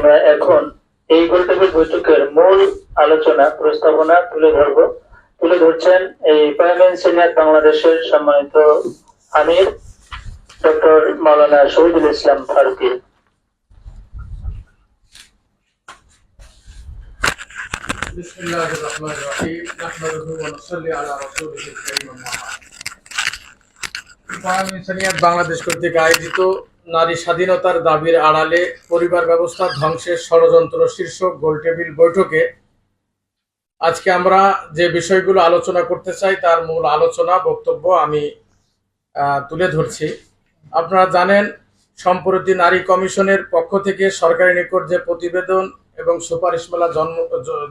আমরা এখন এই গোলটেবিল বৈঠকের মূল আলোচনা প্রস্তাবনা তুলে ধরছেন এই প্রাইম সিনিয়র বাংলাদেশের সম্মানিত আমির ডক্টর মাওলানা শহীদুল ইসলাম ফারুকী। বিসমিল্লাহির রহমানির রহিম। নাহমাদুহু ওয়া নুসাল্লি আলা রাসূলিল কারীম। প্রাইম সিনিয়র বাংলাদেশ কর্তৃক আয়োজিত নারী স্বাধীনতার দাবির আড়ালে পরিবার ব্যবস্থা ধ্বংসের ষড়যন্ত্র শীর্ষক গোলটেবিল বৈঠকে আজকে আমরা যে বিষয়গুলো আলোচনা করতে চাই তার মূল আলোচনা বক্তব্য আমি তুলে ধরছি। আপনারা জানেন, সম্প্রতি নারী কমিশনের পক্ষ থেকে সরকারি নিকট যে প্রতিবেদন এবং সুপারিশমালা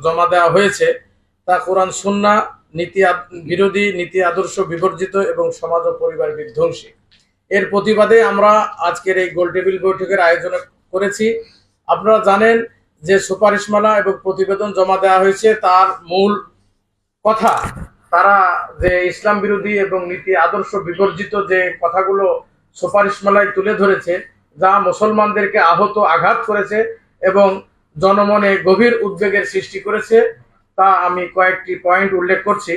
জমা দেওয়া হয়েছে তা কোরআন সুন্নাহ বিরোধী, নীতি আদর্শ বিবর্জিত এবং সমাজ ও পরিবার বিধ্বংসী। এর প্রতিবাদে আমরা আজকের এই গোলটেবিল বৈঠকের আয়োজন করেছি। আপনারা জানেন যে সুপারিশমালা এবং প্রতিবেদন জমা দেওয়া হয়েছে তার মূল কথা, তারা যে ইসলাম বিরোধী এবং নীতি আদর্শ বিবর্জিত যে কথাগুলো সুপারিশমালায় তুলে ধরেছে, যা মুসলমানদেরকে আঘাত করেছে এবং জনমনে গভীর উদ্বেগের সৃষ্টি করেছে, তা আমি কয়েকটি পয়েন্ট উল্লেখ করছি।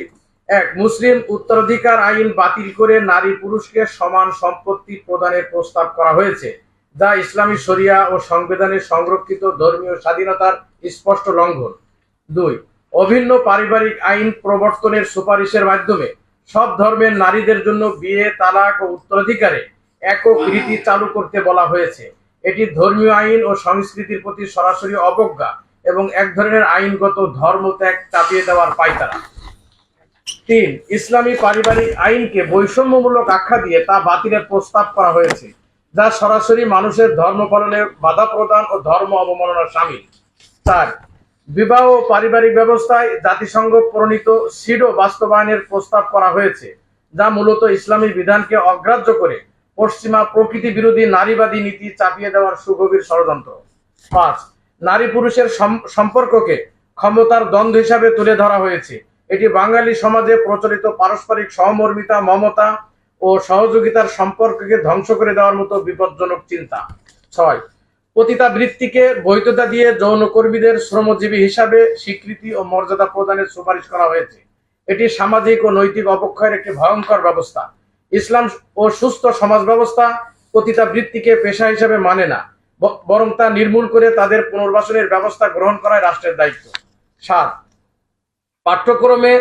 এক, মুসলিম উত্তরাধিকার আইন বাতিল করে নারী পুরুষকে সমান সম্পত্তি প্রদানের প্রস্তাব করা হয়েছে, যা ইসলামী শরিয়া ও সংবিধানের সংরক্ষিত ধর্মীয় স্বাধীনতার স্পষ্ট লঙ্ঘন। দুই, অভিন্ন পারিবারিক আইন প্রবর্তনের সুপারিশের মাধ্যমে সব ধর্মের নারীদের জন্য বিয়ে, তালাক ও উত্তরাধিকারে একক রীতি চালু করতে বলা হয়েছে। এটি ধর্মীয় আইন ও সংস্কৃতির প্রতি সরাসরি অবজ্ঞা এবং এক ধরনের আইনগত ধর্মত্যাগ চাপিয়ে দেওয়ার পায়তারা। তিন, ইসলামী পারিবারিক আইনকে বৈষম্যমূলক আখ্যা দিয়ে তা বাতিলের প্রস্তাব করা হয়েছে, যা সরাসরি মানুষের ধর্ম পালনে বাধা প্রদান ও ধর্ম অবমাননার শামিল। চার, বিবাহ ও পারিবারিক ব্যবস্থায় জাতিসংঘ প্রণীত সিডো বাস্তবায়নের প্রস্তাব করা হয়েছে, যা মূলত ইসলামী বিধানকে অগ্রাহ্য করে পশ্চিমা প্রকৃতি বিরোধী নারীবাদী নীতি চাপিয়ে দেওয়ার সুগভীর ষড়যন্ত্র। পাঁচ, নারী পুরুষের সম্পর্ককে ক্ষমতার দ্বন্দ্ব হিসাবে তুলে ধরা হয়েছে। এটি বাঙালি সমাজে প্রচলিত পারস্পরিক সহমর্মিতা, মমতা ও সহযোগিতার সম্পর্ককে ধ্বংস করে দেওয়ার মতো বিপজ্জনক চিন্তা। ছয়, পতিতাবৃত্তিকে বৈধতা দিয়ে যৌনকর্মীদের শ্রমজীবী হিসাবে স্বীকৃতি ও মর্যাদা প্রদানের সুপারিশ করা হয়েছে। এটি সামাজিক ও নৈতিক অবক্ষয়ের একটি ভয়ঙ্কর ব্যবস্থা। ইসলাম ও সুস্থ সমাজ ব্যবস্থা পতিতাবৃত্তিকে পেশা হিসাবে মানে না, বরং তা নির্মূল করে তাদের পুনর্বাসনের ব্যবস্থা গ্রহণ করাই রাষ্ট্রের দায়িত্ব। ৭, পাঠ্যক্রমে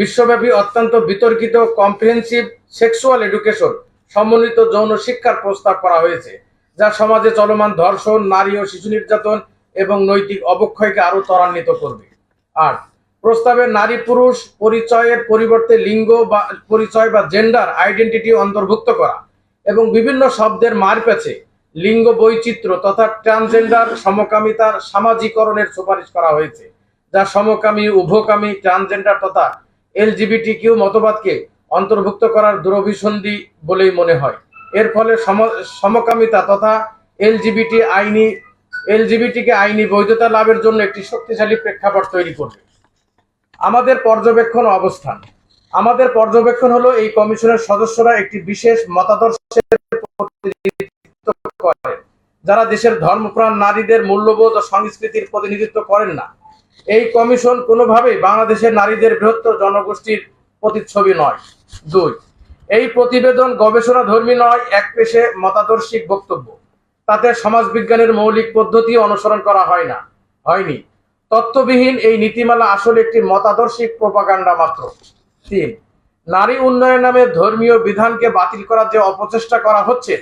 বিশ্বব্যাপী অত্যন্ত বিতর্কিত কম্প্রিহেনসিভ সেক্সুয়াল এডুকেশন সমন্বিত যৌন শিক্ষার প্রস্তাব করা হয়েছে, যা সমাজে চলমান ধর্ষণ, নারী ও শিশু নির্যাতন এবং নৈতিক অবক্ষয়কে আরো ত্বরান্বিত করবে। ৮, প্রস্তাবে নারী পুরুষ পরিচয়ের পরিবর্তে লিঙ্গ বা পরিচয় বা জেন্ডার আইডেন্টিটি অন্তর্ভুক্ত করা এবং বিভিন্ন শব্দের মারপ্যাচে লিঙ্গ বৈচিত্র্য তথা ট্রান্সজেন্ডার সমকামিতার সামাজিকরণের সুপারিশ করা হয়েছে, যা সমকামী, উভকামী, ট্রান্সজেন্ডার তথা LGBTQ মতবাদকে অন্তর্ভুক্ত করার দুরভিসন্ধি বলেই মনে হয়। এর ফলে সমকামিতা তথা এলজিবিটিকে আইনি বৈধতা লাভের জন্য একটি শক্তিশালী প্রেক্ষাপট তৈরি করবে। আমাদের পর্যবেক্ষণ ও অবস্থান। আমাদের পর্যবেক্ষণ হলো এই কমিশনের সদস্যরা একটি বিশেষ মতাদর্শের প্রতিনিধিত্ব করেন, যারা দেশের ধর্মপ্রাণ নারীদের মূল্যবোধ ও সংস্কৃতির প্রতিনিধিত্ব করেন না। এই কমিশন কোনোভাবেই বাংলাদেশের নারীদের বৃহত্তর জনগোষ্ঠীর প্রতিচ্ছবি নয়। ২, এই প্রতিবেদন গবেষণা ধর্মী নয়, একপেশে মতাদর্শিক বক্তব্য। তাতে সমাজবিজ্ঞানের মৌলিক পদ্ধতি অনুসরণ করা হয়নি। তত্ত্ববিহীন এই নীতিমালা আসলে একটি মতাদর্শিক প্রোপাগান্ডা মাত্র। ৩, নারী উন্নয়নের নামে ধর্মীয় বিধানকে বাতিল করার যে অপচেষ্টা করা হচ্ছে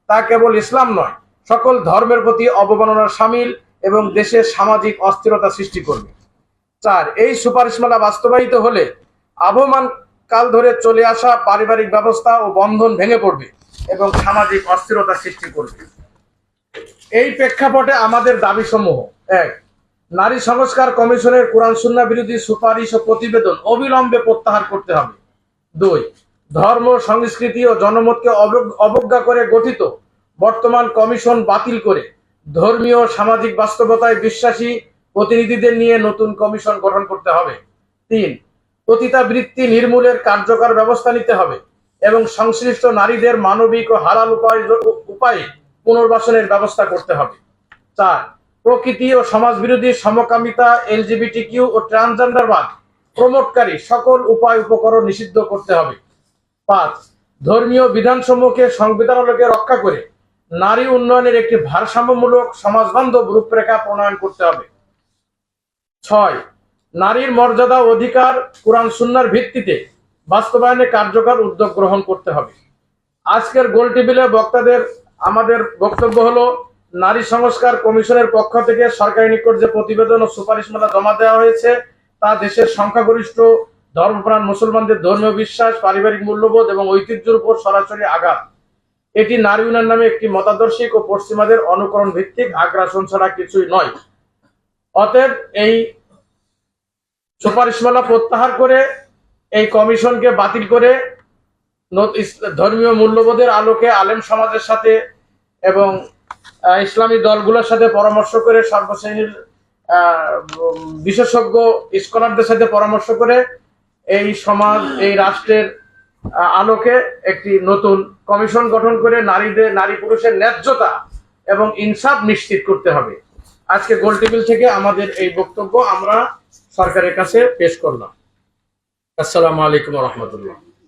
তা কেবল ইসলাম নয়, সকল ধর্মের প্রতি অবমাননার শামিল এবং দেশের সামাজিক অস্থিরতা সৃষ্টি করবে। ৪, এই সুপারিশমালা বাস্তবায়িত হলে আবহমান কাল ধরে চলে আসা পারিবারিক ব্যবস্থা ও বন্ধন ভেঙে পড়বে এবং সামাজিক অস্থিরতা সৃষ্টি করবে। এই প্রেক্ষাপটে আমাদের দাবিসমূহ: ১, নারী সংস্কার কমিশনের কোরআন সুন্নাহ বিরোধী সুপারিশ ও প্রতিবেদন অবিলম্বে প্রত্যাহার করতে হবে। ২, ধর্ম, সংস্কৃতি ও জনমতকে অবজ্ঞা করে গঠিত বর্তমান কমিশন বাতিল করে ধর্মীয় সামাজিক বাস্তবতায় বিশ্বাসী প্রতিনিধিদের নিয়ে নতুন কমিশন গঠন করতে হবে। ৩, পতিতাবৃত্তি নির্মূলের কার্যকর ব্যবস্থা নিতে হবে এবং সংশ্লিষ্ট নারীদের মানবিক ও হালাল উপায়ে পুনর্বাসনের ব্যবস্থা করতে হবে। ৪, প্রকৃতি ও সমাজবিরোধী সমকামিতা, এলজিবিটিকিউ ও ট্রান্সজেন্ডারবাদ প্রমোটকারী সকল উপায় উপকরণ নিষিদ্ধ করতে হবে। 5. ধর্মীয় বিধানসমূহকে সংবিধান আলোকে রক্ষা করে নারী উন্নয়নের একটি ভারসাম্যমূলক সমাজবান্ধব রূপরেখা প্রণয়ন করতে হবে। 6. নারীর মর্যাদা ও অধিকার কুরআন সুন্নাহর ভিত্তিতে বাস্তবায়নে কার্যকর উদ্যোগ গ্রহণ করতে হবে। আজকের গোল টেবিলে বক্তাদের আমাদের বক্তব্য হলো, নারী সংস্কার কমিশনের পক্ষ থেকে সরকারি নিকট যে প্রতিবেদন ও সুপারিশমালা জমা দেওয়া হয়েছে তা দেশের সংখ্যাগরিষ্ঠ ধর্মপ্রাণ মুসলমানদের ধর্মীয় বিশ্বাস, পারিবারিক মূল্যবোধ এবং ঐতিহ্যের উপর সরাসরি আঘাত। এটি নারী উন্নয়ন নামে একটি মতাদর্শিক ও পশ্চিমাদের অনুকরণ ভিত্তিক আগ্রাসন ছাড়া কিছুই নয়। অতএব এই সুপারিশমালা প্রত্যাহার করে এই কমিশনকে বাতিল করে ধর্মীয় মূল্যবোধের আলোকে আলেম সমাজের সাথে এবং ইসলামী দলগুলোর সাথে পরামর্শ করে, সর্বশ্রেণীর বিশেষজ্ঞ স্কলারদের সাথে পরামর্শ করে এই সমাজ, এই রাষ্ট্রের আলোকে একটি নতুন কমিশন গঠন করে নারী পুরুষের ন্যায্যতা এবং ইনসাফ নিশ্চিত করতে হবে। আজকে গোল টেবিল থেকে আমাদের এই বক্তব্য আমরা সরকারের কাছে পেশ করলাম। আসসালামু আলাইকুম ওয়া রাহমাতুল্লাহ।